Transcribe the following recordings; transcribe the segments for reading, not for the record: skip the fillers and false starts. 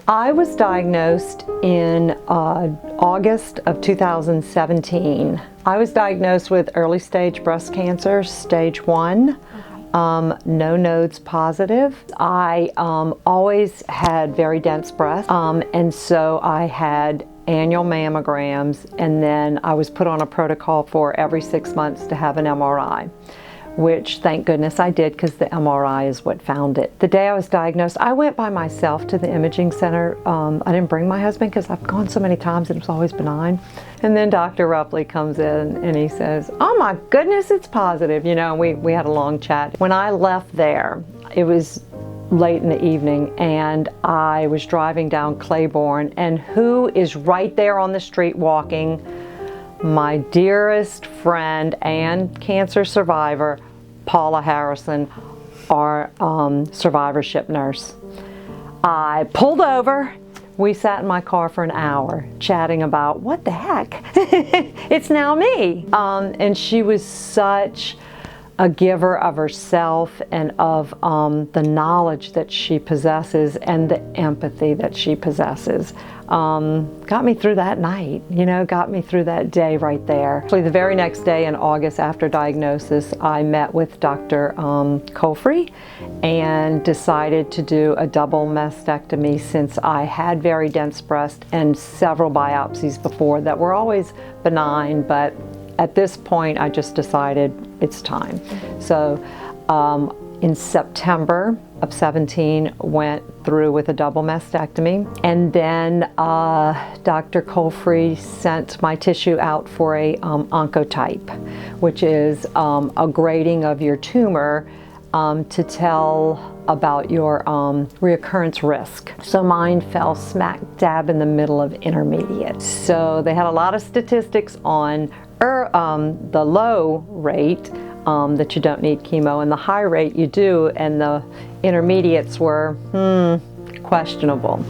I was diagnosed in August of 2017. I was diagnosed with early stage breast cancer, stage 1, no nodes positive. I always had very dense breasts, and so I had annual mammograms, and then I was put on a protocol for every 6 months to have an MRI, which thank goodness I did, because the MRI is what found it. The day I was diagnosed, I went by myself to the imaging center. I didn't bring my husband because I've gone so many times and it was always benign. And then Dr. Rupley comes in and he says, "Oh my goodness, it's positive." You know, we had a long chat. When I left there, it was late in the evening, and I was driving down Claiborne, and who is right there on the street walking? My dearest friend and cancer survivor, Paula Harrison, our survivorship nurse. I pulled over. We sat in my car for an hour chatting about what the heck, it's now me. And she was such a giver of herself and of the knowledge that she possesses and the empathy that she possesses. Got me through that night, you know, got me through that day right there. Actually, the very next day in August after diagnosis, I met with Dr. Colfrey and decided to do a double mastectomy, since I had very dense breast and several biopsies before that were always benign, but at this point I just decided it's time. So in September of 17, went through with a double mastectomy, and then Dr. Colfrey sent my tissue out for a oncotype, which is a grading of your tumor to tell about your reoccurrence risk. So mine fell smack dab in the middle of intermediate. So they had a lot of statistics on the low rate, that you don't need chemo, and the high rate you do, and the intermediates were questionable.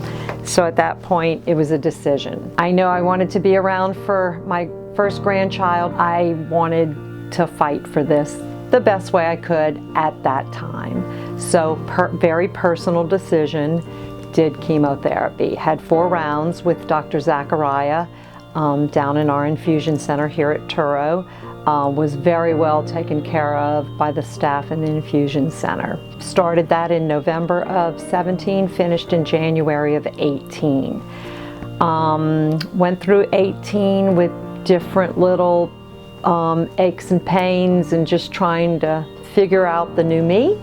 So at that point, it was a decision. I know I wanted to be around for my first grandchild. I wanted to fight for this the best way I could at that time. So very personal decision, did chemotherapy. Had 4 rounds with Dr. Zachariah down in our infusion center here at Truro. Was very well taken care of by the staff in the infusion center. Started that in November of 17, finished in January of 18. Went through 18 with different little aches and pains and just trying to figure out the new me.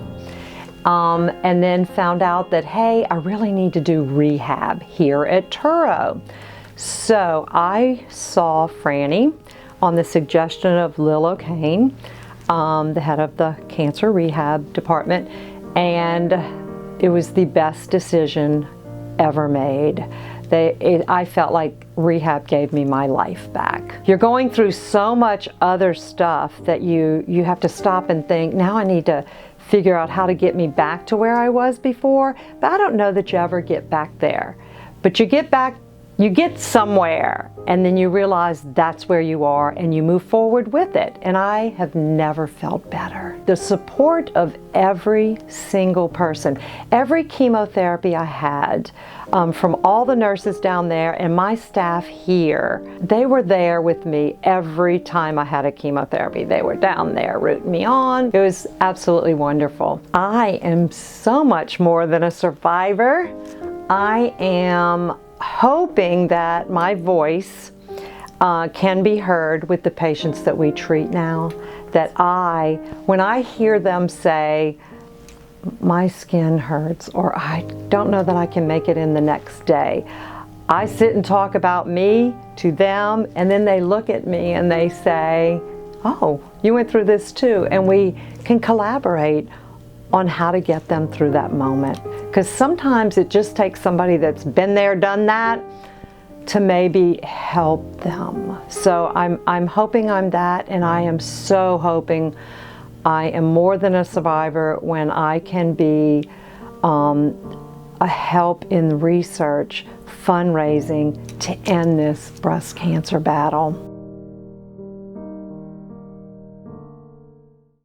And then found out that, hey, I really need to do rehab here at Truro. So I saw Franny on the suggestion of Lil O'Kane, the head of the cancer rehab department, and it was the best decision ever made. I felt like rehab gave me my life back. You're going through so much other stuff that you have to stop and think, now I need to figure out how to get me back to where I was before, but I don't know that you ever get back there. But you get somewhere, and then you realize that's where you are, and you move forward with it. And I have never felt better. The support of every single person, every chemotherapy I had, from all the nurses down there and my staff here, they were there with me every time I had a chemotherapy. They were down there rooting me on. It was absolutely wonderful. I am so much more than a survivor. I am hoping that my voice can be heard with the patients that we treat now. That when I hear them say, my skin hurts, or I don't know that I can make it in the next day, I sit and talk about me to them, and then they look at me and they say, oh, you went through this too, and we can collaborate on how to get them through that moment. Because sometimes it just takes somebody that's been there, done that, to maybe help them. So I'm hoping I'm that, and I am so hoping I am more than a survivor when I can be a help in research, fundraising to end this breast cancer battle.